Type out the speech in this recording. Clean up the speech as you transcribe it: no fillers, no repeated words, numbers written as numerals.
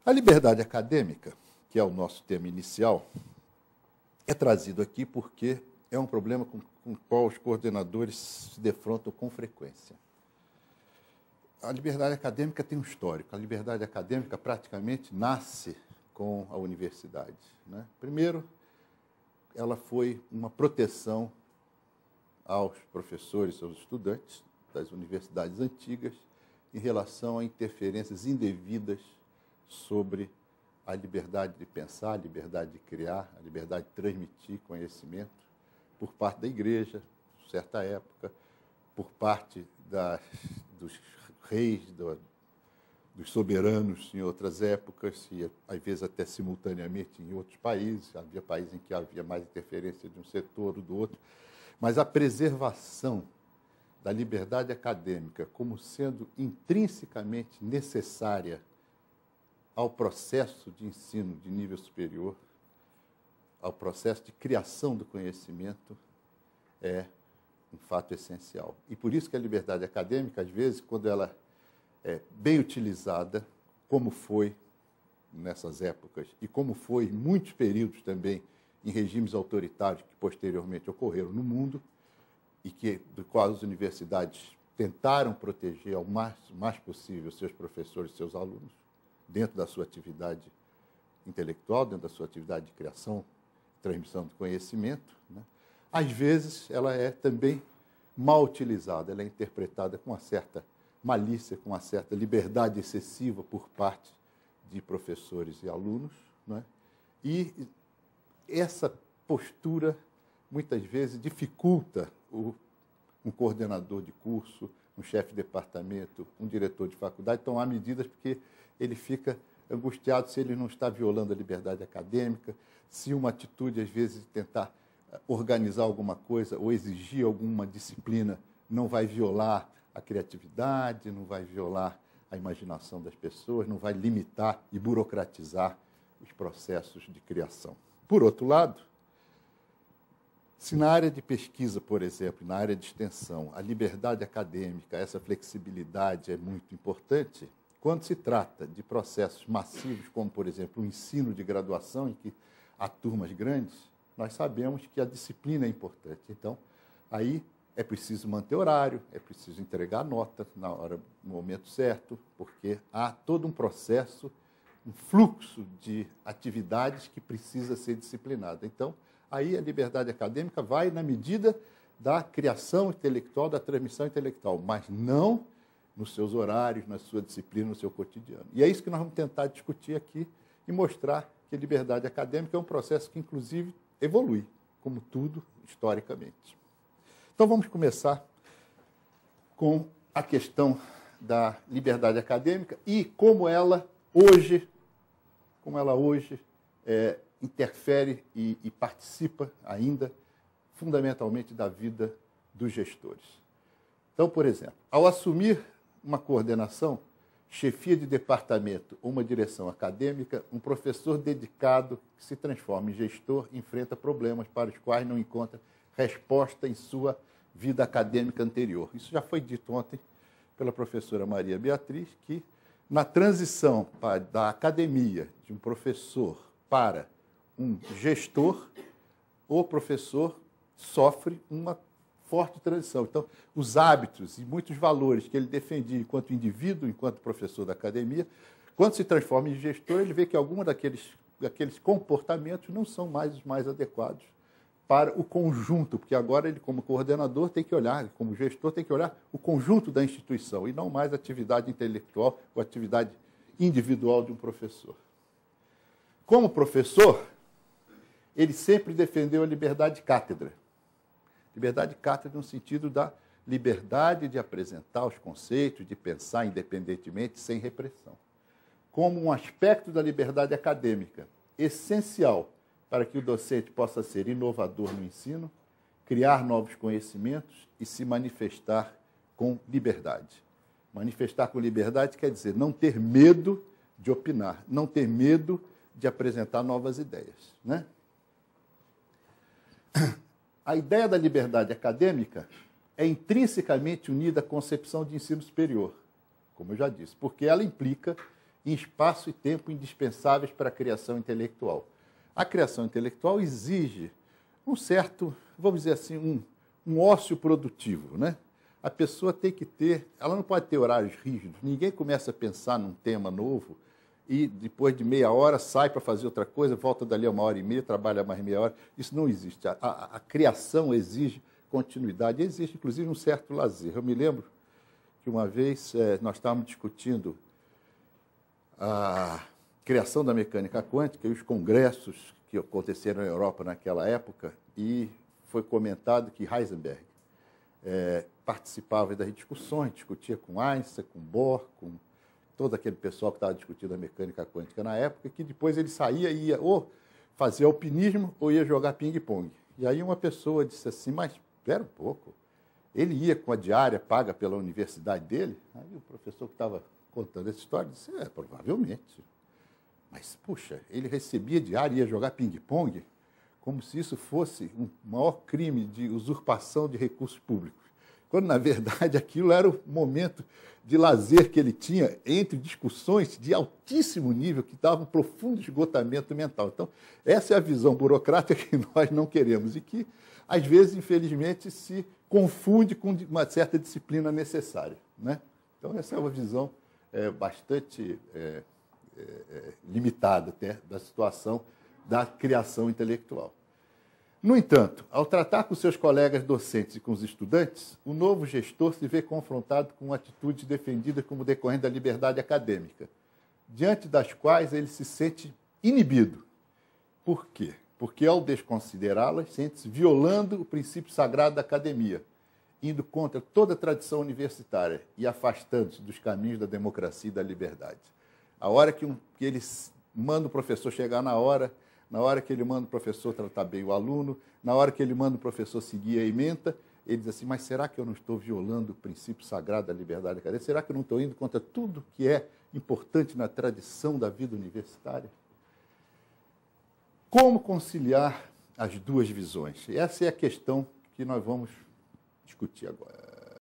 A liberdade acadêmica, que é o nosso tema inicial, é trazido aqui porque é um problema com o qual os coordenadores se defrontam com frequência. A liberdade acadêmica tem um histórico. A liberdade acadêmica praticamente nasce com a universidade, né? Primeiro, ela foi uma proteção aos professores, aos estudantes das universidades antigas em relação a interferências indevidas sobre a liberdade de pensar, a liberdade de criar, a liberdade de transmitir conhecimento por parte da igreja, em certa época, por parte dos reis, dos soberanos em outras épocas, e às vezes até simultaneamente em outros países. Havia países em que havia mais interferência de um setor ou do outro. Mas a preservação da liberdade acadêmica como sendo intrinsecamente necessária ao processo de ensino de nível superior, ao processo de criação do conhecimento, é um fato essencial. E por isso que a liberdade acadêmica, às vezes, quando ela é bem utilizada, como foi nessas épocas, e como foi em muitos períodos também em regimes autoritários que posteriormente ocorreram no mundo, e do qual as universidades tentaram proteger ao mais possível seus professores e seus alunos, dentro da sua atividade intelectual, dentro da sua atividade de criação, transmissão de conhecimento, né? Às vezes ela é também mal utilizada, ela é interpretada com uma certa malícia, com uma certa liberdade excessiva por parte de professores e alunos, né? E essa postura, muitas vezes, dificulta um coordenador de curso, um chefe de departamento, um diretor de faculdade tomar medidas, porque ele fica angustiado se ele não está violando a liberdade acadêmica, se uma atitude, às vezes, de tentar organizar alguma coisa ou exigir alguma disciplina não vai violar a criatividade, não vai violar a imaginação das pessoas, não vai limitar e burocratizar os processos de criação. Por outro lado, se na área de pesquisa, por exemplo, na área de extensão, a liberdade acadêmica, essa flexibilidade é muito importante, quando se trata de processos massivos, como, por exemplo, o ensino de graduação, em que há turmas grandes, nós sabemos que a disciplina é importante. Então, aí é preciso manter horário, é preciso entregar nota no momento certo, porque há todo um processo, um fluxo de atividades que precisa ser disciplinado. Então, aí a liberdade acadêmica vai na medida da criação intelectual, da transmissão intelectual, mas não nos seus horários, na sua disciplina, no seu cotidiano. E é isso que nós vamos tentar discutir aqui e mostrar que a liberdade acadêmica é um processo que, inclusive, evolui, como tudo, historicamente. Então, vamos começar com a questão da liberdade acadêmica e como ela hoje interfere e participa ainda, fundamentalmente, da vida dos gestores. Então, por exemplo, ao assumir uma coordenação, chefia de departamento ou uma direção acadêmica, um professor dedicado que se transforma em gestor enfrenta problemas para os quais não encontra resposta em sua vida acadêmica anterior. Isso já foi dito ontem pela professora Maria Beatriz, que na transição da academia de um professor para um gestor, o professor sofre uma forte transição. Então, os hábitos e muitos valores que ele defendia enquanto indivíduo, enquanto professor da academia, quando se transforma em gestor, ele vê que alguns daqueles comportamentos não são mais os mais adequados para o conjunto, porque agora ele, como coordenador, tem que olhar, como gestor, tem que olhar o conjunto da instituição e não mais a atividade intelectual ou atividade individual de um professor. Como professor, ele sempre defendeu a liberdade de cátedra. Liberdade de cátedra no sentido da liberdade de apresentar os conceitos, de pensar independentemente, sem repressão. Como um aspecto da liberdade acadêmica, essencial para que o docente possa ser inovador no ensino, criar novos conhecimentos e se manifestar com liberdade. Manifestar com liberdade quer dizer não ter medo de opinar, não ter medo de apresentar novas ideias, né? A ideia da liberdade acadêmica é intrinsecamente unida à concepção de ensino superior, como eu já disse, porque ela implica em espaço e tempo indispensáveis para a criação intelectual. A criação intelectual exige um certo, vamos dizer assim, um ócio produtivo, né? A pessoa tem que ter, ela não pode ter horários rígidos. Ninguém começa a pensar num tema novo e depois de meia hora sai para fazer outra coisa, volta dali a 1h30, trabalha mais meia hora. Isso não existe. A criação exige continuidade, existe inclusive um certo lazer. Eu me lembro que uma vez nós estávamos discutindo a criação da mecânica quântica e os congressos que aconteceram na Europa naquela época, e foi comentado que Heisenberg participava das discussões, discutia com Einstein, com Bohr, com todo aquele pessoal que estava discutindo a mecânica quântica na época, que depois ele saía e ia ou fazer alpinismo ou ia jogar ping-pong. E aí uma pessoa disse assim, mas espera um pouco, ele ia com a diária paga pela universidade dele? Aí o professor que estava contando essa história disse, provavelmente. Mas, puxa, ele recebia diária e ia jogar ping-pong como se isso fosse um maior crime de usurpação de recursos públicos. Quando, na verdade, aquilo era o momento de lazer que ele tinha entre discussões de altíssimo nível que davam um profundo esgotamento mental. Então, essa é a visão burocrática que nós não queremos e que, às vezes, infelizmente, se confunde com uma certa disciplina necessária, né? Então, essa é uma visão bastante limitada até da situação da criação intelectual. No entanto, ao tratar com seus colegas docentes e com os estudantes, o novo gestor se vê confrontado com atitudes defendidas como decorrente da liberdade acadêmica, diante das quais ele se sente inibido. Por quê? Porque, ao desconsiderá-las, sente-se violando o princípio sagrado da academia, indo contra toda a tradição universitária e afastando-se dos caminhos da democracia e da liberdade. A hora que ele manda o professor chegar na hora que ele manda o professor tratar bem o aluno, na hora que ele manda o professor seguir a ementa, ele diz assim, mas será que eu não estou violando o princípio sagrado da liberdade acadêmica? Será que eu não estou indo contra tudo que é importante na tradição da vida universitária? Como conciliar as duas visões? Essa é a questão que nós vamos discutir agora.